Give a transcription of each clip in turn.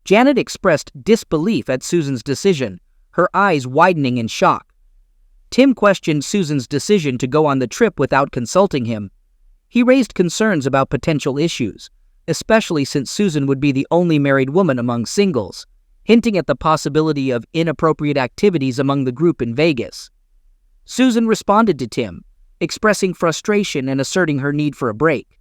Janet expressed disbelief at Susan's decision, her eyes widening in shock. Tim questioned Susan's decision to go on the trip without consulting him. He raised concerns about potential issues, especially since Susan would be the only married woman among singles, hinting at the possibility of inappropriate activities among the group in Vegas. Susan responded to Tim, expressing frustration and asserting her need for a break.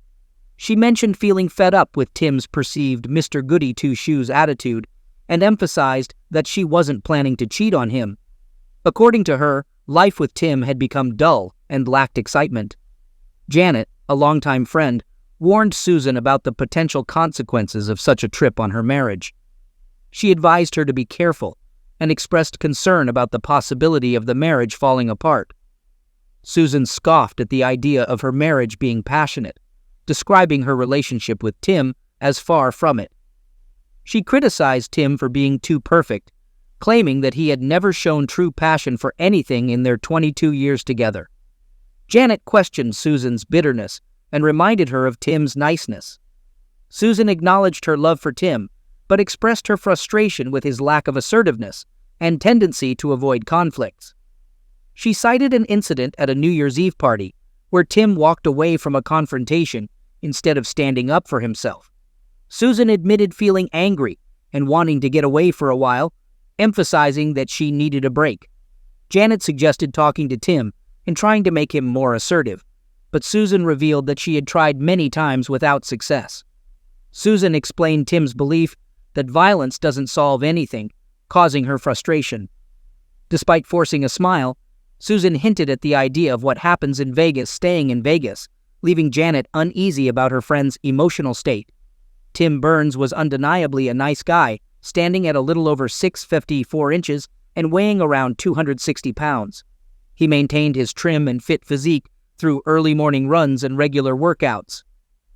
She mentioned feeling fed up with Tim's perceived Mr. Goody Two-Shoes attitude and emphasized that she wasn't planning to cheat on him. According to her, life with Tim had become dull and lacked excitement. Janet, a longtime friend, warned Susan about the potential consequences of such a trip on her marriage. She advised her to be careful and expressed concern about the possibility of the marriage falling apart. Susan scoffed at the idea of her marriage being passionate, describing her relationship with Tim as far from it. She criticized Tim for being too perfect, claiming that he had never shown true passion for anything in their 22 years together. Janet questioned Susan's bitterness and reminded her of Tim's niceness. Susan acknowledged her love for Tim, but expressed her frustration with his lack of assertiveness and tendency to avoid conflicts. She cited an incident at a New Year's Eve party where Tim walked away from a confrontation instead of standing up for himself. Susan admitted feeling angry and wanting to get away for a while, emphasizing that she needed a break. Janet suggested talking to Tim and trying to make him more assertive, but Susan revealed that she had tried many times without success. Susan explained Tim's belief that violence doesn't solve anything, causing her frustration. Despite forcing a smile, Susan hinted at the idea of what happens in Vegas staying in Vegas, leaving Janet uneasy about her friend's emotional state. Tim Burns was undeniably a nice guy, standing at a little over 6'4" and weighing around 260 pounds. He maintained his trim and fit physique through early morning runs and regular workouts.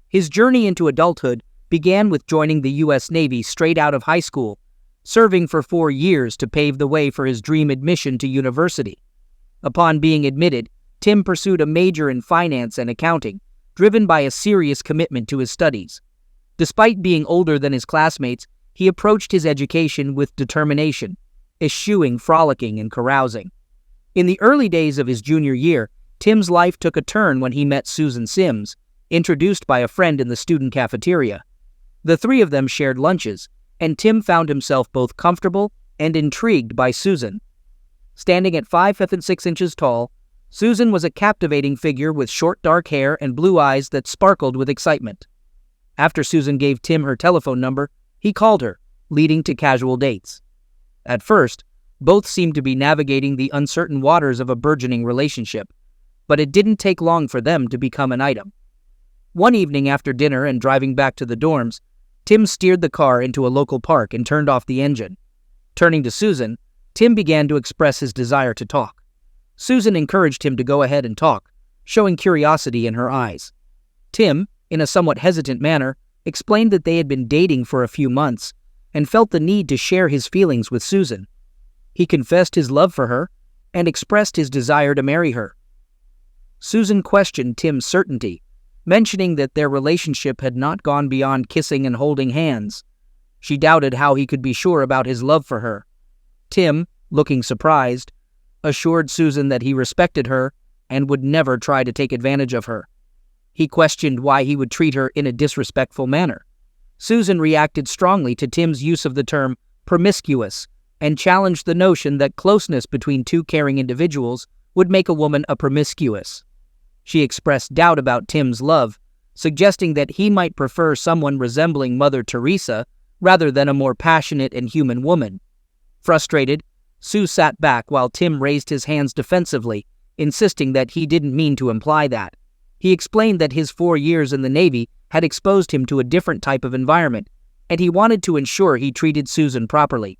His journey into adulthood began with joining the U.S. Navy straight out of high school, serving for 4 years to pave the way for his dream admission to university. Upon being admitted, Tim pursued a major in finance and accounting, driven by a serious commitment to his studies. Despite being older than his classmates, he approached his education with determination, eschewing frolicking and carousing. In the early days of his junior year, Tim's life took a turn when he met Susan Sims, introduced by a friend in the student cafeteria. The three of them shared lunches, and Tim found himself both comfortable and intrigued by Susan. Standing at 5'6" tall, Susan was a captivating figure with short dark hair and blue eyes that sparkled with excitement. After Susan gave Tim her telephone number, he called her, leading to casual dates. At first, both seemed to be navigating the uncertain waters of a burgeoning relationship, but it didn't take long for them to become an item. One evening after dinner and driving back to the dorms, Tim steered the car into a local park and turned off the engine. Turning to Susan, Tim began to express his desire to talk. Susan encouraged him to go ahead and talk, showing curiosity in her eyes. Tim, in a somewhat hesitant manner, explained that they had been dating for a few months and felt the need to share his feelings with Susan. He confessed his love for her and expressed his desire to marry her. Susan questioned Tim's certainty, mentioning that their relationship had not gone beyond kissing and holding hands. She doubted how he could be sure about his love for her. Tim, looking surprised, assured Susan that he respected her and would never try to take advantage of her. He questioned why he would treat her in a disrespectful manner. Susan reacted strongly to Tim's use of the term promiscuous and challenged the notion that closeness between two caring individuals would make a woman a promiscuous. She expressed doubt about Tim's love, suggesting that he might prefer someone resembling Mother Teresa rather than a more passionate and human woman. Frustrated, Sue sat back while Tim raised his hands defensively, insisting that he didn't mean to imply that. He explained that his 4 years in the Navy had exposed him to a different type of environment, and he wanted to ensure he treated Susan properly.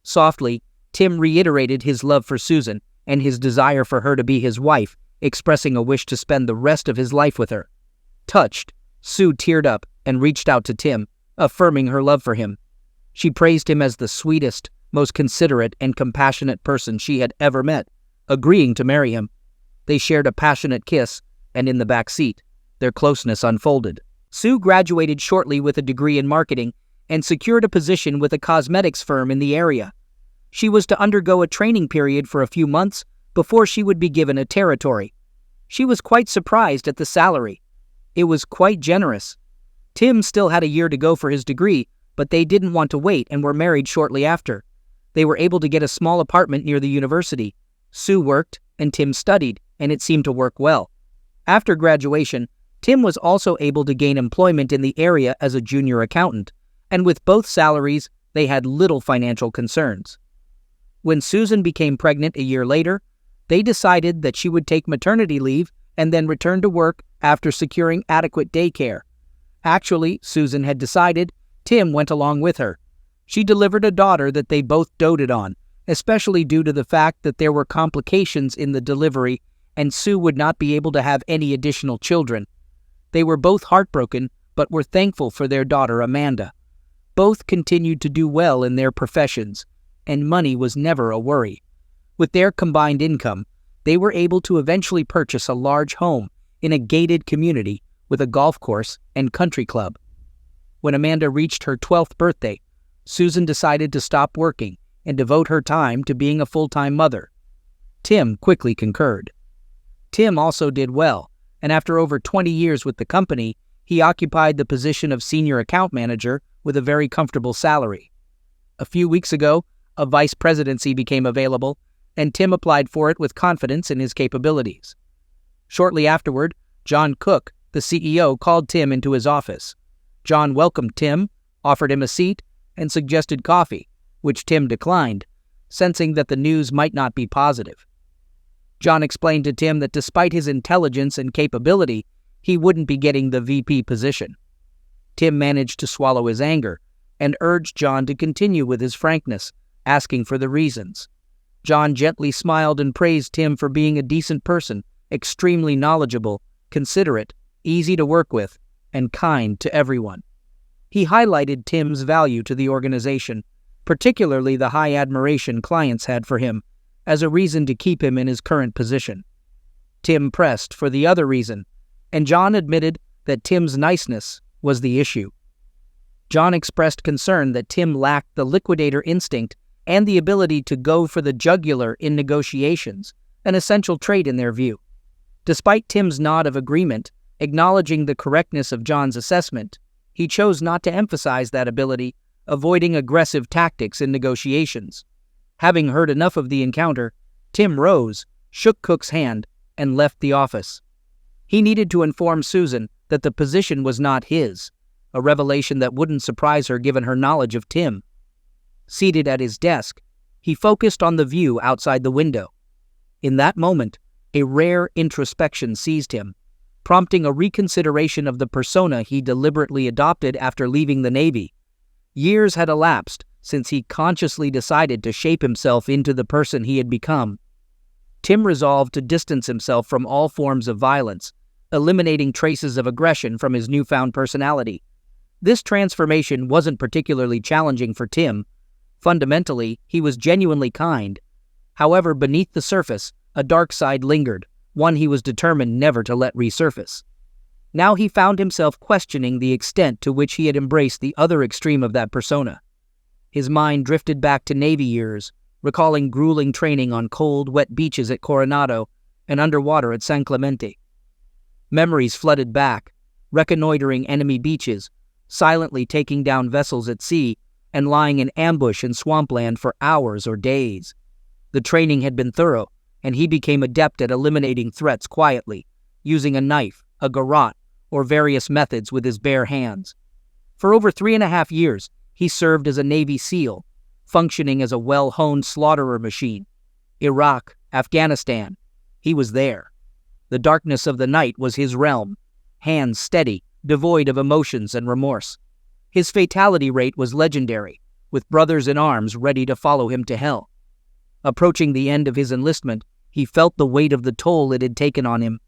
Softly, Tim reiterated his love for Susan and his desire for her to be his wife, expressing a wish to spend the rest of his life with her. Touched, Sue teared up and reached out to Tim, affirming her love for him. She praised him as the sweetest, most considerate and compassionate person she had ever met, agreeing to marry him. They shared a passionate kiss, and in the back seat, their closeness unfolded. Sue graduated shortly with a degree in marketing and secured a position with a cosmetics firm in the area. She was to undergo a training period for a few months before she would be given a territory. She was quite surprised at the salary. It was quite generous. Tim still had a year to go for his degree, but they didn't want to wait and were married shortly after. They were able to get a small apartment near the university. Sue worked, and Tim studied, and it seemed to work well. After graduation, Tim was also able to gain employment in the area as a junior accountant, and with both salaries, they had little financial concerns. When Susan became pregnant a year later, they decided that she would take maternity leave and then return to work after securing adequate daycare. Actually, Susan had decided. Tim went along with her. She delivered a daughter that they both doted on, especially due to the fact that there were complications in the delivery and Sue would not be able to have any additional children. They were both heartbroken, but were thankful for their daughter Amanda. Both continued to do well in their professions, and money was never a worry. With their combined income, they were able to eventually purchase a large home in a gated community with a golf course and country club. When Amanda reached her 12th birthday, Susan decided to stop working and devote her time to being a full-time mother. Tim quickly concurred. Tim also did well, and after over 20 years with the company, he occupied the position of senior account manager with a very comfortable salary. A few weeks ago, a vice presidency became available, and Tim applied for it with confidence in his capabilities. Shortly afterward, John Cook, the CEO, called Tim into his office. John welcomed Tim, offered him a seat, and suggested coffee, which Tim declined, sensing that the news might not be positive. John explained to Tim that despite his intelligence and capability, he wouldn't be getting the VP position. Tim managed to swallow his anger and urged John to continue with his frankness, asking for the reasons. John gently smiled and praised Tim for being a decent person, extremely knowledgeable, considerate, easy to work with, and kind to everyone. He highlighted Tim's value to the organization, particularly the high admiration clients had for him, as a reason to keep him in his current position. Tim pressed for the other reason, and John admitted that Tim's niceness was the issue. John expressed concern that Tim lacked the liquidator instinct and the ability to go for the jugular in negotiations, an essential trait in their view. Despite Tim's nod of agreement, acknowledging the correctness of John's assessment, he chose not to emphasize that ability, avoiding aggressive tactics in negotiations. Having heard enough of the encounter, Tim rose, shook Cook's hand, and left the office. He needed to inform Susan that the position was not his, a revelation that wouldn't surprise her given her knowledge of Tim. Seated at his desk, he focused on the view outside the window. In that moment, a rare introspection seized him, prompting a reconsideration of the persona he deliberately adopted after leaving the Navy. Years had elapsed since he consciously decided to shape himself into the person he had become. Tim resolved to distance himself from all forms of violence, eliminating traces of aggression from his newfound personality. This transformation wasn't particularly challenging for Tim. Fundamentally, he was genuinely kind. However, beneath the surface, a dark side lingered, one he was determined never to let resurface. Now he found himself questioning the extent to which he had embraced the other extreme of that persona. His mind drifted back to Navy years, recalling grueling training on cold, wet beaches at Coronado and underwater at San Clemente. Memories flooded back, reconnoitering enemy beaches, silently taking down vessels at sea, and lying in ambush in swampland for hours or days. The training had been thorough, and he became adept at eliminating threats quietly, using a knife, a garrote, or various methods with his bare hands. For over 3.5 years, he served as a Navy SEAL, functioning as a well-honed slaughterer machine. Iraq, Afghanistan, he was there. The darkness of the night was his realm, hands steady, devoid of emotions and remorse. His fatality rate was legendary, with brothers in arms ready to follow him to hell. Approaching the end of his enlistment, he felt the weight of the toll it had taken on him.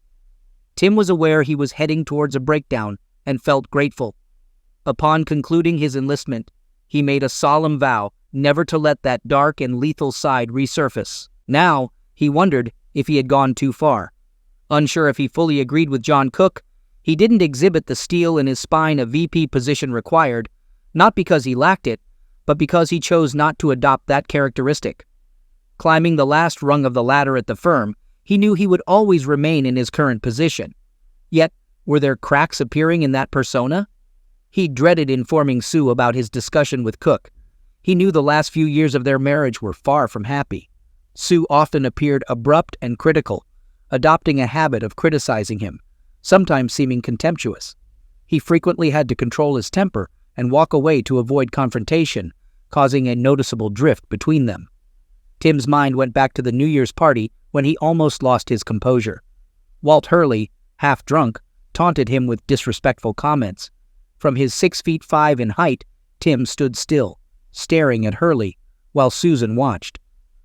Tim was aware he was heading towards a breakdown and felt grateful. Upon concluding his enlistment, he made a solemn vow never to let that dark and lethal side resurface. Now, he wondered if he had gone too far. Unsure if he fully agreed with John Cook, he didn't exhibit the steel in his spine a VP position required, not because he lacked it, but because he chose not to adopt that characteristic. Climbing the last rung of the ladder at the firm, he knew he would always remain in his current position. Yet, were there cracks appearing in that persona? He dreaded informing Sue about his discussion with Cook. He knew the last few years of their marriage were far from happy. Sue often appeared abrupt and critical, adopting a habit of criticizing him, sometimes seeming contemptuous. He frequently had to control his temper and walk away to avoid confrontation, causing a noticeable drift between them. Tim's mind went back to the New Year's party when he almost lost his composure. Walt Hurley, half drunk, taunted him with disrespectful comments. From his 6'5" in height, Tim stood still, staring at Hurley, while Susan watched.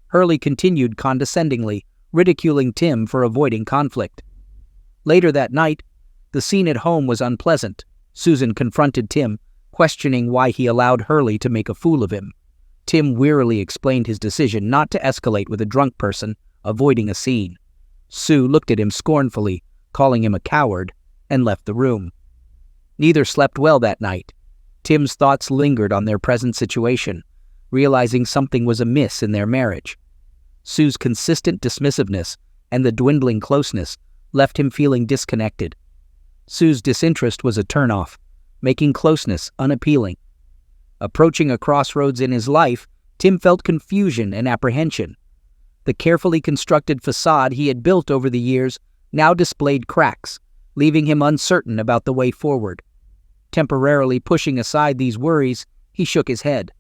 Hurley continued condescendingly, ridiculing Tim for avoiding conflict. Later that night, the scene at home was unpleasant. Susan confronted Tim, questioning why he allowed Hurley to make a fool of him. Tim wearily explained his decision not to escalate with a drunk person, avoiding a scene. Sue looked at him scornfully, calling him a coward, and left the room. Neither slept well that night. Tim's thoughts lingered on their present situation, realizing something was amiss in their marriage. Sue's consistent dismissiveness and the dwindling closeness left him feeling disconnected. Sue's disinterest was a turnoff, making closeness unappealing. Approaching a crossroads in his life, Tim felt confusion and apprehension. The carefully constructed facade he had built over the years now displayed cracks, leaving him uncertain about the way forward. Temporarily pushing aside these worries, he shook his head.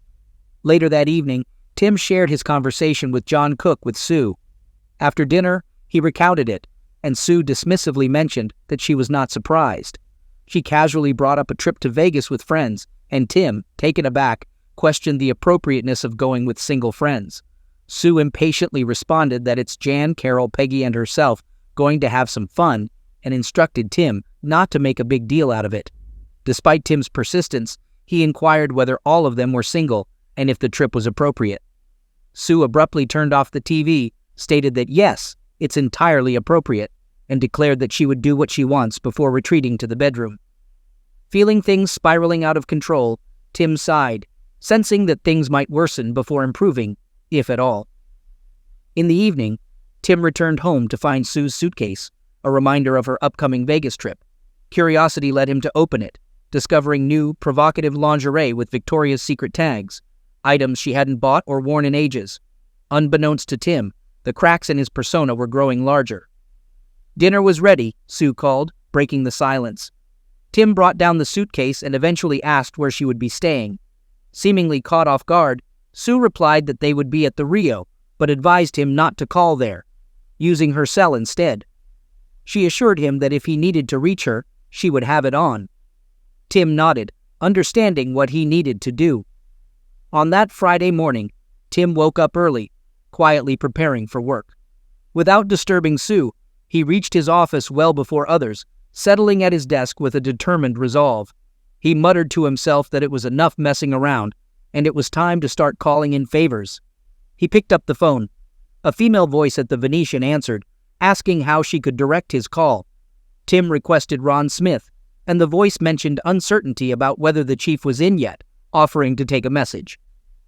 Later that evening, Tim shared his conversation with John Cook with Sue. After dinner, he recounted it, and Sue dismissively mentioned that she was not surprised. She casually brought up a trip to Vegas with friends, and Tim, taken aback, questioned the appropriateness of going with single friends. Sue impatiently responded that it's Jan, Carol, Peggy, and herself going to have some fun, and instructed Tim not to make a big deal out of it. Despite Tim's persistence, he inquired whether all of them were single and if the trip was appropriate. Sue abruptly turned off the TV, stated that yes, it's entirely appropriate, and declared that she would do what she wants before retreating to the bedroom. Feeling things spiraling out of control, Tim sighed, sensing that things might worsen before improving, if at all. In the evening, Tim returned home to find Sue's suitcase, a reminder of her upcoming Vegas trip. Curiosity led him to open it, discovering new, provocative lingerie with Victoria's Secret tags, items she hadn't bought or worn in ages. Unbeknownst to Tim, the cracks in his persona were growing larger. Dinner was ready, Sue called, breaking the silence. Tim brought down the suitcase and eventually asked where she would be staying. Seemingly caught off guard, Sue replied that they would be at the Rio, but advised him not to call there, using her cell instead. She assured him that if he needed to reach her, she would have it on. Tim nodded, understanding what he needed to do. On that Friday morning, Tim woke up early, quietly preparing for work. Without disturbing Sue, he reached his office well before others, settling at his desk with a determined resolve. He muttered to himself that it was enough messing around, and it was time to start calling in favors. He picked up the phone. A female voice at the Venetian answered, asking how she could direct his call. Tim requested Ron Smith, and the voice mentioned uncertainty about whether the chief was in yet, offering to take a message.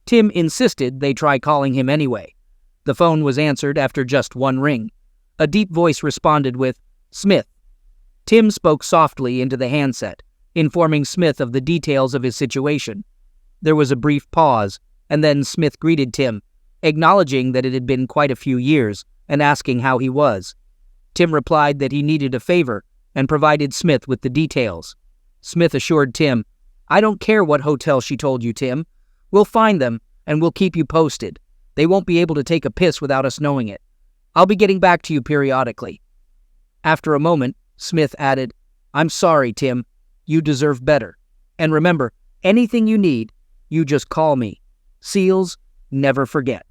Tim insisted they try calling him anyway. The phone was answered after just one ring. A deep voice responded with, "Smith." Tim spoke softly into the handset, informing Smith of the details of his situation. There was a brief pause, and then Smith greeted Tim, acknowledging that it had been quite a few years, and asking how he was. Tim replied that he needed a favor, and provided Smith with the details. Smith assured Tim, "I don't care what hotel she told you, Tim. We'll find them, and we'll keep you posted. They won't be able to take a piss without us knowing it. I'll be getting back to you periodically." After a moment, Smith added, "I'm sorry, Tim. You deserve better. And remember, anything you need, you just call me. Seals, never forget."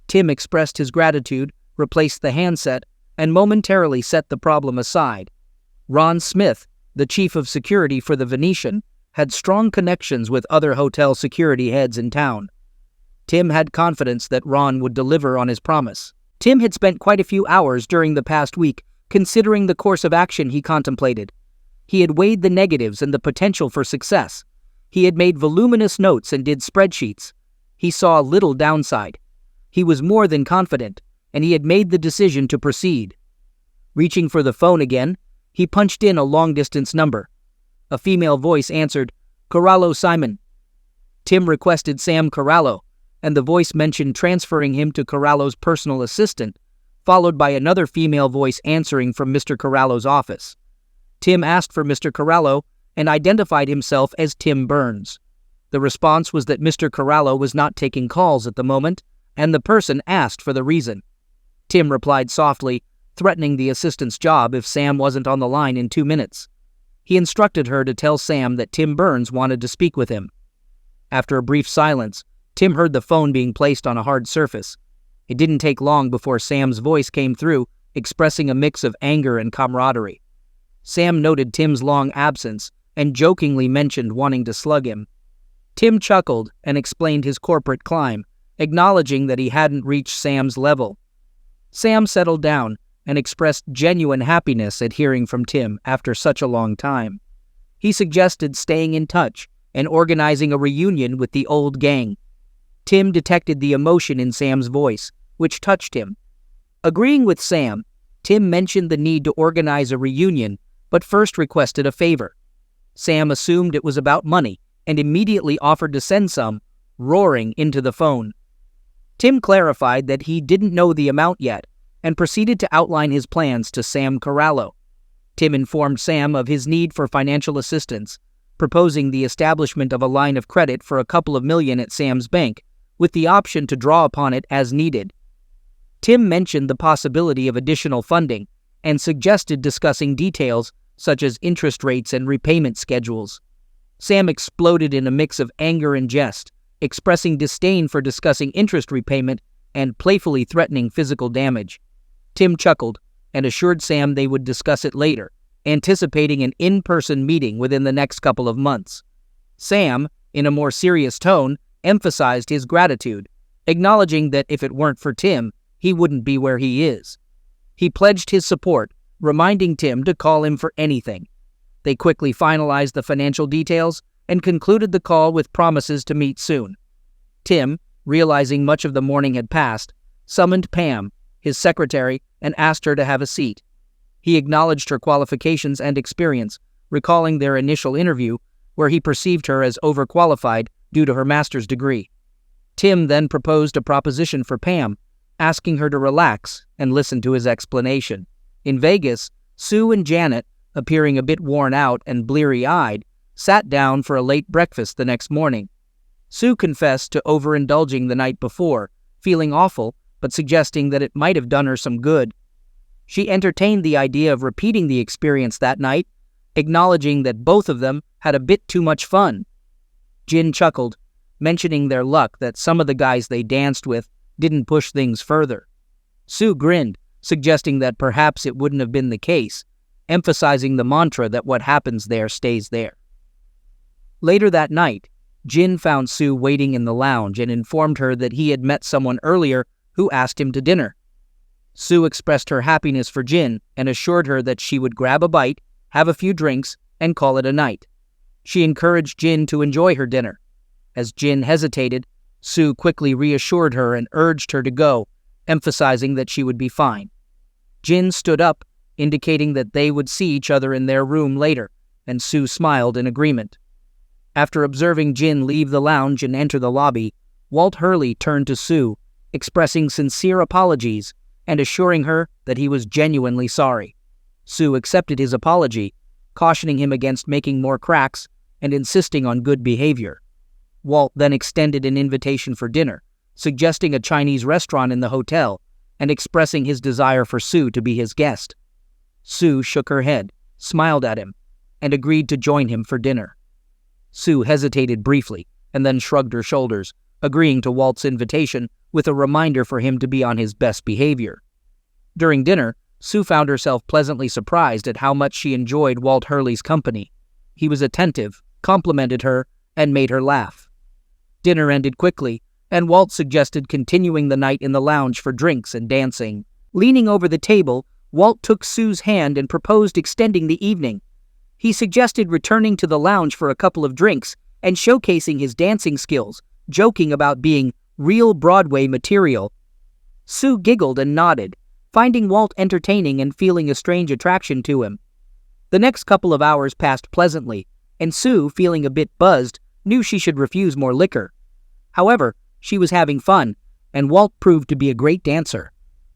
Tim expressed his gratitude, replaced the handset, and momentarily set the problem aside. Ron Smith, the chief of security for the Venetian, had strong connections with other hotel security heads in town. Tim had confidence that Ron would deliver on his promise. Tim had spent quite a few hours during the past week considering the course of action he contemplated. He had weighed the negatives and the potential for success, He had made voluminous notes and did spreadsheets. He saw little downside. He was more than confident, and he had made the decision to proceed. Reaching for the phone again, he punched in a long-distance number. A female voice answered, "Corallo Simon." Tim requested Sam Corallo, and the voice mentioned transferring him to Corallo's personal assistant, followed by another female voice answering from Mr. Corallo's office. Tim asked for Mr. Corallo and identified himself as Tim Burns. The response was that Mr. Corallo was not taking calls at the moment, and the person asked for the reason. Tim replied softly, threatening the assistant's job if Sam wasn't on the line in 2 minutes. He instructed her to tell Sam that Tim Burns wanted to speak with him. After a brief silence, Tim heard the phone being placed on a hard surface. It didn't take long before Sam's voice came through, expressing a mix of anger and camaraderie. Sam noted Tim's long absence and jokingly mentioned wanting to slug him. Tim chuckled and explained his corporate climb, acknowledging that he hadn't reached Sam's level. Sam settled down and expressed genuine happiness at hearing from Tim after such a long time. He suggested staying in touch and organizing a reunion with the old gang. Tim detected the emotion in Sam's voice, which touched him. Agreeing with Sam, Tim mentioned the need to organize a reunion, but first requested a favor. Sam assumed it was about money and immediately offered to send some, roaring into the phone. Tim clarified that he didn't know the amount yet and proceeded to outline his plans to Sam Corallo. Tim informed Sam of his need for financial assistance, proposing the establishment of a line of credit for a couple of million at Sam's bank, with the option to draw upon it as needed. Tim mentioned the possibility of additional funding and suggested discussing details such as interest rates and repayment schedules. Sam exploded in a mix of anger and jest, expressing disdain for discussing interest repayment and playfully threatening physical damage. Tim chuckled and assured Sam they would discuss it later, anticipating an in-person meeting within the next couple of months. Sam, in a more serious tone, emphasized his gratitude, acknowledging that if it weren't for Tim, he wouldn't be where he is. He pledged his support, reminding Tim to call him for anything. They quickly finalized the financial details and concluded the call with promises to meet soon. Tim, realizing much of the morning had passed, summoned Pam, his secretary, and asked her to have a seat. He acknowledged her qualifications and experience, recalling their initial interview, where he perceived her as overqualified due to her master's degree. Tim then proposed a proposition for Pam, asking her to relax and listen to his explanation. In Vegas, Sue and Janet, appearing a bit worn out and bleary-eyed, sat down for a late breakfast the next morning. Sue confessed to overindulging the night before, feeling awful, but suggesting that it might have done her some good. She entertained the idea of repeating the experience that night, acknowledging that both of them had a bit too much fun. Jin chuckled, mentioning their luck that some of the guys they danced with didn't push things further. Sue grinned, suggesting that perhaps it wouldn't have been the case, emphasizing the mantra that what happens there stays there. Later that night, Jin found Sue waiting in the lounge and informed her that he had met someone earlier who asked him to dinner. Sue expressed her happiness for Jin and assured her that she would grab a bite, have a few drinks, and call it a night. She encouraged Jin to enjoy her dinner. As Jin hesitated, Sue quickly reassured her and urged her to go, emphasizing that she would be fine. Jin stood up, indicating that they would see each other in their room later, and Sue smiled in agreement. After observing Jin leave the lounge and enter the lobby, Walt Hurley turned to Sue, expressing sincere apologies and assuring her that he was genuinely sorry. Sue accepted his apology, cautioning him against making more cracks and insisting on good behavior. Walt then extended an invitation for dinner, suggesting a Chinese restaurant in the hotel and expressing his desire for Sue to be his guest. Sue shook her head, smiled at him, and agreed to join him for dinner. Sue hesitated briefly and then shrugged her shoulders, agreeing to Walt's invitation with a reminder for him to be on his best behavior. During dinner, Sue found herself pleasantly surprised at how much she enjoyed Walt Hurley's company. He was attentive, complimented her, and made her laugh. Dinner ended quickly, and Walt suggested continuing the night in the lounge for drinks and dancing. Leaning over the table, Walt took Sue's hand and proposed extending the evening. He suggested returning to the lounge for a couple of drinks and showcasing his dancing skills, joking about being real Broadway material. Sue giggled and nodded, finding Walt entertaining and feeling a strange attraction to him. The next couple of hours passed pleasantly, and Sue, feeling a bit buzzed, knew she should refuse more liquor. However, she was having fun, and Walt proved to be a great dancer.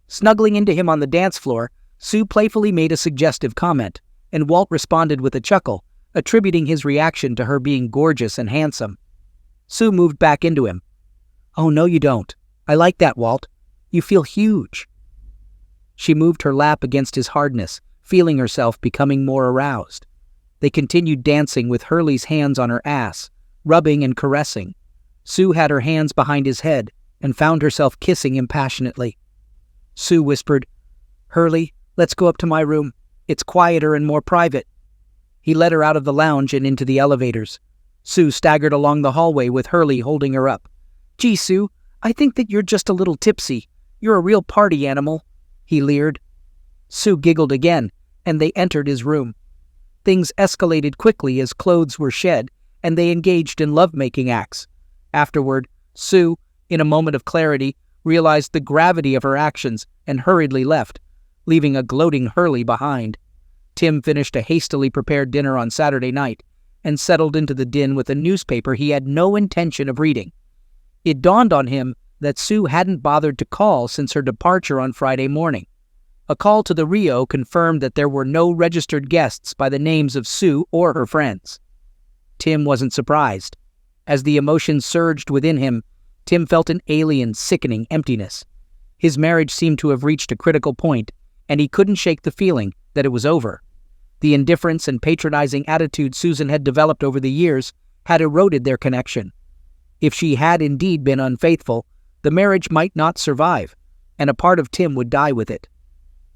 Snuggling into him on the dance floor, Sue playfully made a suggestive comment, and Walt responded with a chuckle, attributing his reaction to her being gorgeous and handsome. Sue moved back into him. "Oh, no you don't. I like that, Walt. You feel huge." She moved her lap against his hardness, feeling herself becoming more aroused. They continued dancing with Hurley's hands on her ass, rubbing and caressing. Sue had her hands behind his head and found herself kissing him passionately. Sue whispered, "Hurley, let's go up to my room. It's quieter and more private." He led her out of the lounge and into the elevators. Sue staggered along the hallway with Hurley holding her up. "Gee, Sue, I think that you're just a little tipsy. You're a real party animal," he leered. Sue giggled again, and they entered his room. Things escalated quickly as clothes were shed, and they engaged in lovemaking acts. Afterward, Sue, in a moment of clarity, realized the gravity of her actions and hurriedly left, leaving a gloating Hurley behind. Tim finished a hastily prepared dinner on Saturday night and settled into the den with a newspaper he had no intention of reading. It dawned on him that Sue hadn't bothered to call since her departure on Friday morning. A call to the Rio confirmed that there were no registered guests by the names of Sue or her friends. Tim wasn't surprised. As the emotions surged within him, Tim felt an alien, sickening emptiness. His marriage seemed to have reached a critical point, and he couldn't shake the feeling that it was over. The indifference and patronizing attitude Susan had developed over the years had eroded their connection. If she had indeed been unfaithful, the marriage might not survive, and a part of Tim would die with it.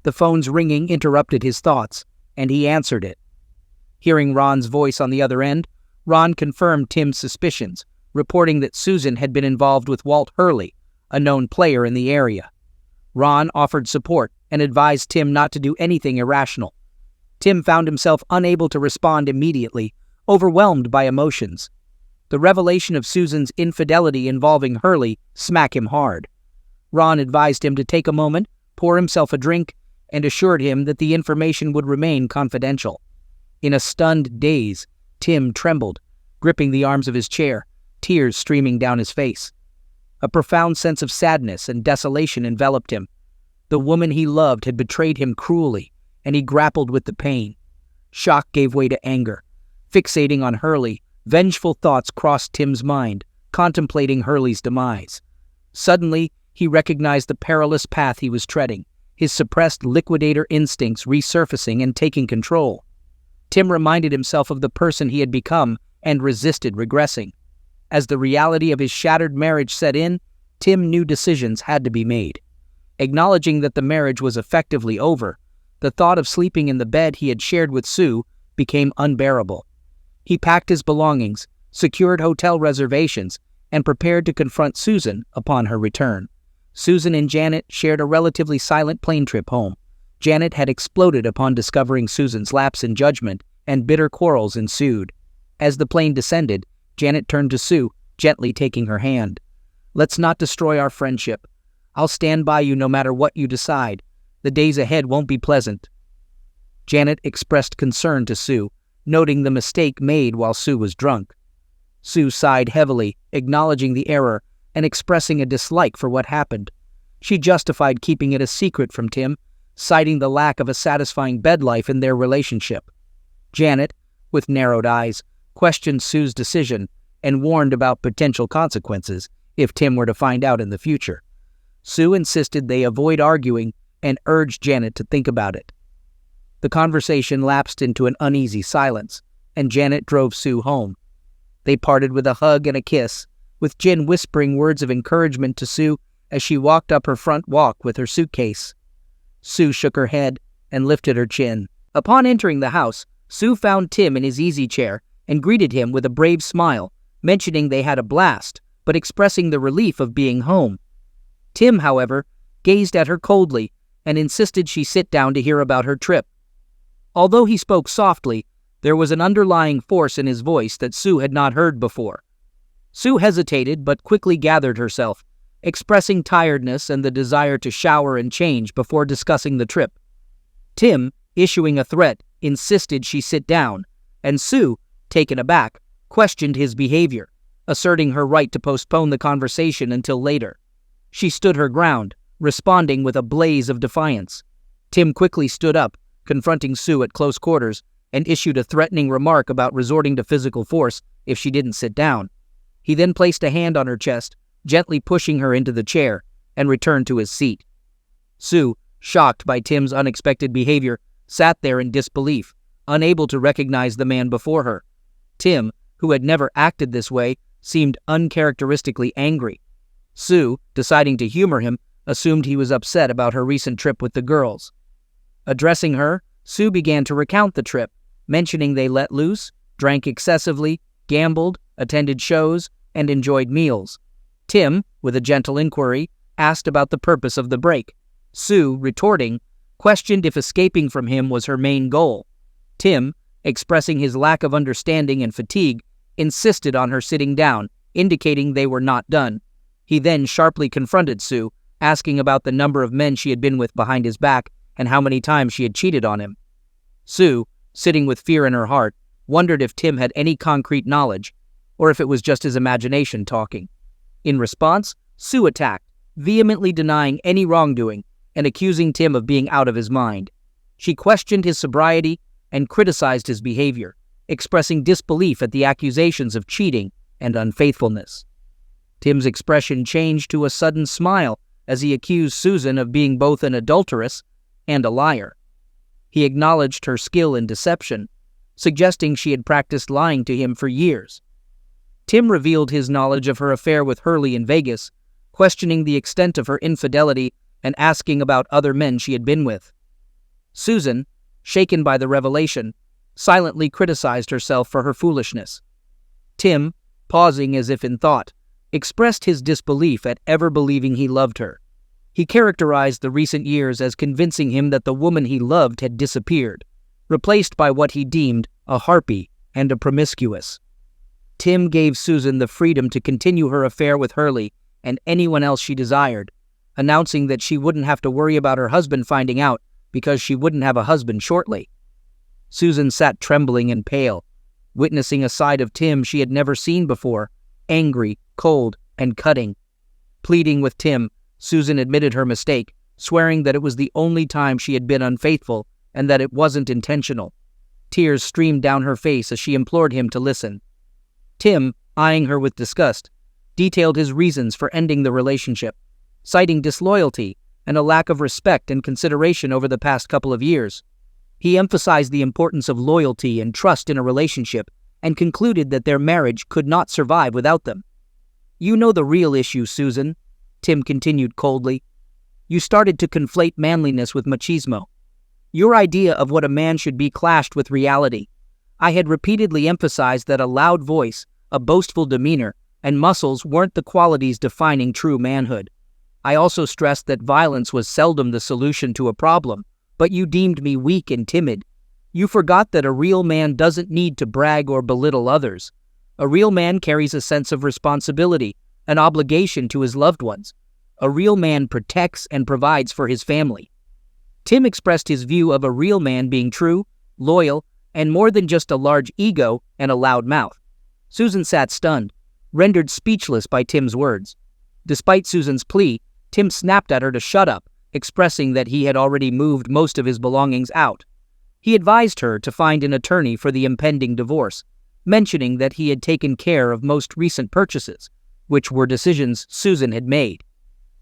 The phone's ringing interrupted his thoughts, and he answered it. Hearing Ron's voice on the other end, Ron confirmed Tim's suspicions, reporting that Susan had been involved with Walt Hurley, a known player in the area. Ron offered support and advised Tim not to do anything irrational. Tim found himself unable to respond immediately, overwhelmed by emotions. The revelation of Susan's infidelity involving Hurley smacked him hard. Ron advised him to take a moment, pour himself a drink, and assured him that the information would remain confidential. In a stunned daze, Tim trembled, gripping the arms of his chair, tears streaming down his face. A profound sense of sadness and desolation enveloped him. The woman he loved had betrayed him cruelly, and he grappled with the pain. Shock gave way to anger. Fixating on Hurley, vengeful thoughts crossed Tim's mind, contemplating Hurley's demise. Suddenly, he recognized the perilous path he was treading, his suppressed liquidator instincts resurfacing and taking control. Tim reminded himself of the person he had become and resisted regressing. As the reality of his shattered marriage set in, Tim knew decisions had to be made. Acknowledging that the marriage was effectively over, the thought of sleeping in the bed he had shared with Sue became unbearable. He packed his belongings, secured hotel reservations, and prepared to confront Susan upon her return. Susan and Janet shared a relatively silent plane trip home. Janet had exploded upon discovering Susan's lapse in judgment, and bitter quarrels ensued. As the plane descended, Janet turned to Sue, gently taking her hand. "Let's not destroy our friendship. I'll stand by you no matter what you decide. The days ahead won't be pleasant." Janet expressed concern to Sue, noting the mistake made while Sue was drunk. Sue sighed heavily, acknowledging the error and expressing a dislike for what happened. She justified keeping it a secret from Tim, citing the lack of a satisfying bed life in their relationship. Janet, with narrowed eyes, questioned Sue's decision and warned about potential consequences if Tim were to find out in the future. Sue insisted they avoid arguing and urged Janet to think about it. The conversation lapsed into an uneasy silence, and Janet drove Sue home. They parted with a hug and a kiss, with Jen whispering words of encouragement to Sue as she walked up her front walk with her suitcase. Sue shook her head and lifted her chin. Upon entering the house, Sue found Tim in his easy chair and greeted him with a brave smile, mentioning they had a blast, but expressing the relief of being home. Tim, however, gazed at her coldly and insisted she sit down to hear about her trip. Although he spoke softly, There was an underlying force in his voice that Sue had not heard before. Sue hesitated but quickly gathered herself, expressing tiredness and the desire to shower and change before discussing the trip. Tim, issuing a threat, insisted she sit down, and Sue, taken aback, questioned his behavior, asserting her right to postpone the conversation until later. She stood her ground, responding with a blaze of defiance. Tim quickly stood up, confronting Sue at close quarters, and issued a threatening remark about resorting to physical force if she didn't sit down. He then placed a hand on her chest, gently pushing her into the chair, and returned to his seat. Sue, shocked by Tim's unexpected behavior, sat there in disbelief, unable to recognize the man before her. Tim, who had never acted this way, seemed uncharacteristically angry. Sue, deciding to humor him, assumed he was upset about her recent trip with the girls. Addressing her, Sue began to recount the trip, mentioning they let loose, drank excessively, gambled, attended shows, and enjoyed meals. Tim, with a gentle inquiry, asked about the purpose of the break. Sue, retorting, questioned if escaping from him was her main goal. Tim, expressing his lack of understanding and fatigue, insisted on her sitting down, indicating they were not done. He then sharply confronted Sue, asking about the number of men she had been with behind his back and how many times she had cheated on him. Sue, sitting with fear in her heart, wondered if Tim had any concrete knowledge, or if it was just his imagination talking. In response, Sue attacked, vehemently denying any wrongdoing and accusing Tim of being out of his mind. She questioned his sobriety and criticized his behavior, expressing disbelief at the accusations of cheating and unfaithfulness. Tim's expression changed to a sudden smile as he accused Susan of being both an adulteress and a liar. He acknowledged her skill in deception, suggesting she had practiced lying to him for years. Tim revealed his knowledge of her affair with Hurley in Vegas, questioning the extent of her infidelity and asking about other men she had been with. Susan, shaken by the revelation, silently criticized herself for her foolishness. Tim, pausing as if in thought, expressed his disbelief at ever believing he loved her. He characterized the recent years as convincing him that the woman he loved had disappeared, replaced by what he deemed a harpy and a promiscuous. Tim gave Susan the freedom to continue her affair with Hurley and anyone else she desired, announcing that she wouldn't have to worry about her husband finding out because she wouldn't have a husband shortly. Susan sat trembling and pale, witnessing a side of Tim she had never seen before, angry, cold, and cutting. Pleading with Tim, Susan admitted her mistake, swearing that it was the only time she had been unfaithful and that it wasn't intentional. Tears streamed down her face as she implored him to listen. Tim, eyeing her with disgust, detailed his reasons for ending the relationship, citing disloyalty and a lack of respect and consideration over the past couple of years. He emphasized the importance of loyalty and trust in a relationship and concluded that their marriage could not survive without them. "You know the real issue, Susan," Tim continued coldly. "You started to conflate manliness with machismo. Your idea of what a man should be clashed with reality. I had repeatedly emphasized that a loud voice, a boastful demeanor, and muscles weren't the qualities defining true manhood. I also stressed that violence was seldom the solution to a problem, but you deemed me weak and timid. You forgot that a real man doesn't need to brag or belittle others. A real man carries a sense of responsibility, an obligation to his loved ones. A real man protects and provides for his family." Tim expressed his view of a real man being true, loyal, and more than just a large ego and a loud mouth. Susan sat stunned, rendered speechless by Tim's words. Despite Susan's plea, Tim snapped at her to shut up, expressing that he had already moved most of his belongings out. He advised her to find an attorney for the impending divorce, mentioning that he had taken care of most recent purchases, which were decisions Susan had made.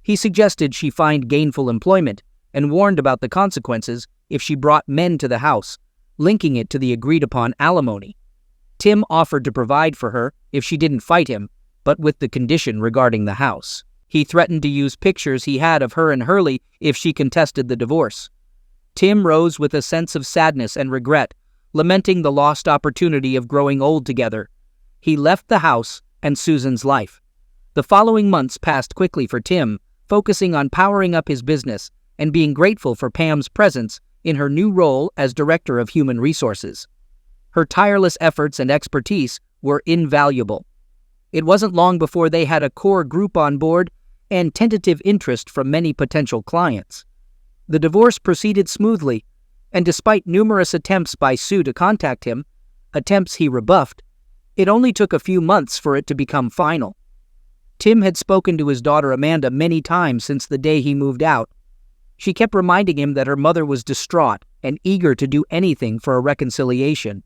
He suggested she find gainful employment and warned about the consequences if she brought men to the house, linking it to the agreed-upon alimony. Tim offered to provide for her if she didn't fight him, but with the condition regarding the house. He threatened to use pictures he had of her and Hurley if she contested the divorce. Tim rose with a sense of sadness and regret, lamenting the lost opportunity of growing old together. He left the house and Susan's life. The following months passed quickly for Tim, focusing on powering up his business and being grateful for Pam's presence in her new role as Director of Human Resources. Her tireless efforts and expertise were invaluable. It wasn't long before they had a core group on board and tentative interest from many potential clients. The divorce proceeded smoothly, and despite numerous attempts by Sue to contact him, attempts he rebuffed, it only took a few months for it to become final. Tim had spoken to his daughter Amanda many times since the day he moved out. She kept reminding him that her mother was distraught and eager to do anything for a reconciliation.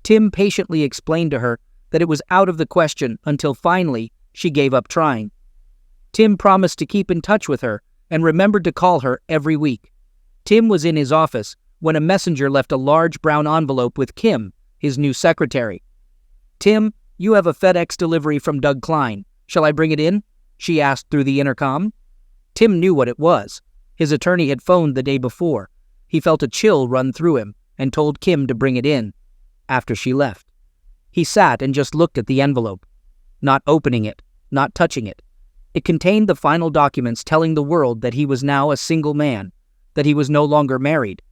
Tim patiently explained to her that it was out of the question until finally she gave up trying. Tim promised to keep in touch with her and remembered to call her every week. Tim was in his office when a messenger left a large brown envelope with Kim, his new secretary. "Tim, you have a FedEx delivery from Doug Klein. Shall I bring it in?" she asked through the intercom. Tim knew what it was. His attorney had phoned the day before. He felt a chill run through him and told Kim to bring it in after she left. He sat and just looked at the envelope, not opening it, not touching it. It contained the final documents telling the world that he was now a single man, that he was no longer married.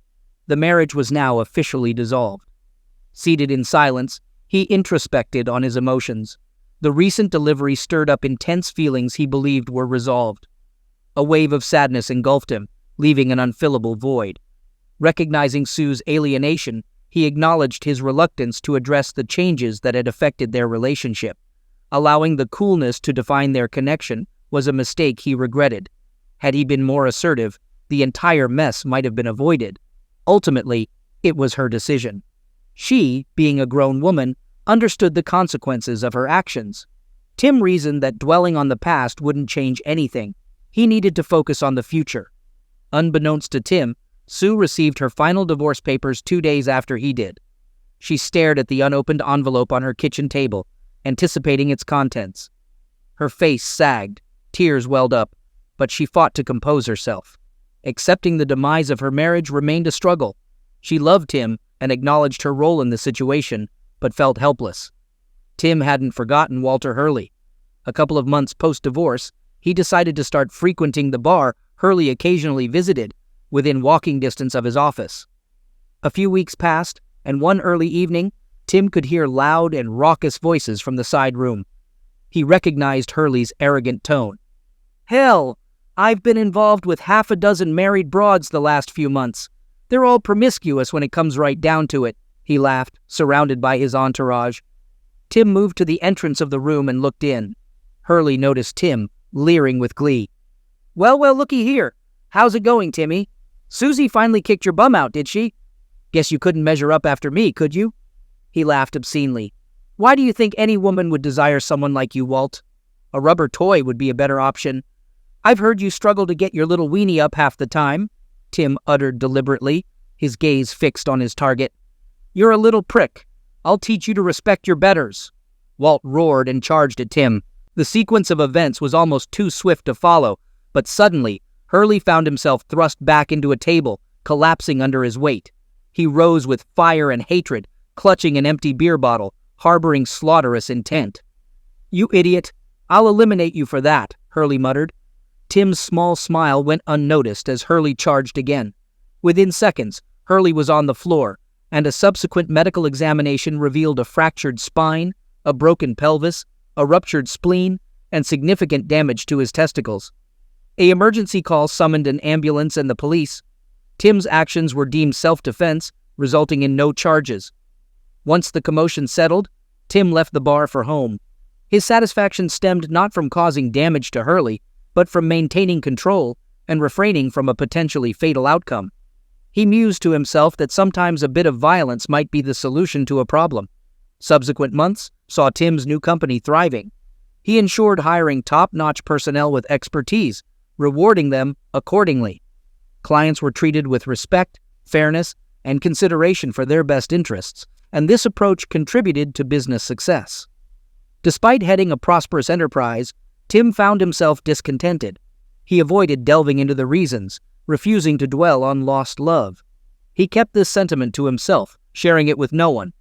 The marriage was now officially dissolved. Seated in silence, he introspected on his emotions. The recent delivery stirred up intense feelings he believed were resolved. A wave of sadness engulfed him, leaving an unfillable void. Recognizing Sue's alienation, he acknowledged his reluctance to address the changes that had affected their relationship. Allowing the coolness to define their connection was a mistake he regretted. Had he been more assertive, the entire mess might have been avoided. Ultimately, it was her decision. She, being a grown woman, understood the consequences of her actions. Tim reasoned that dwelling on the past wouldn't change anything. He needed to focus on the future. Unbeknownst to Tim, Sue received her final divorce papers 2 days after he did. She stared at the unopened envelope on her kitchen table, anticipating its contents. Her face sagged, tears welled up, but she fought to compose herself. Accepting the demise of her marriage remained a struggle. She loved Tim and acknowledged her role in the situation, but felt helpless. Tim hadn't forgotten Walter Hurley. A couple of months post-divorce, he decided to start frequenting the bar Hurley occasionally visited, within walking distance of his office. A few weeks passed, and one early evening, Tim could hear loud and raucous voices from the side room. He recognized Hurley's arrogant tone. "Hell, I've been involved with half a dozen married broads the last few months. They're all promiscuous when it comes right down to it," he laughed, surrounded by his entourage. Tim moved to the entrance of the room and looked in. Hurley noticed Tim, leering with glee. Well, looky here. How's it going, Timmy? Susie finally kicked your bum out, did she? Guess you couldn't measure up after me, could you?" He laughed obscenely. "Why do you think any woman would desire someone like you, Walt? A rubber toy would be a better option. I've heard you struggle to get your little weenie up half the time," Tim uttered deliberately, his gaze fixed on his target. "You're a little prick. I'll teach you to respect your betters." Walt roared and charged at Tim. The sequence of events was almost too swift to follow, but suddenly, Hurley found himself thrust back into a table, collapsing under his weight. He rose with fire and hatred, clutching an empty beer bottle, harboring slaughterous intent. "You idiot! I'll eliminate you for that," Hurley muttered. Tim's small smile went unnoticed as Hurley charged again. Within seconds, Hurley was on the floor, and a subsequent medical examination revealed a fractured spine, a broken pelvis, a ruptured spleen, and significant damage to his testicles. An emergency call summoned an ambulance and the police. Tim's actions were deemed self-defense, resulting in no charges. Once the commotion settled, Tim left the bar for home. His satisfaction stemmed not from causing damage to Hurley, but from maintaining control and refraining from a potentially fatal outcome. He mused to himself that sometimes a bit of violence might be the solution to a problem. Subsequent months saw Tim's new company thriving. He ensured hiring top-notch personnel with expertise, rewarding them accordingly. Clients were treated with respect, fairness, and consideration for their best interests, and this approach contributed to business success. Despite heading a prosperous enterprise, Tim found himself discontented. He avoided delving into the reasons, refusing to dwell on lost love. He kept this sentiment to himself, sharing it with no one.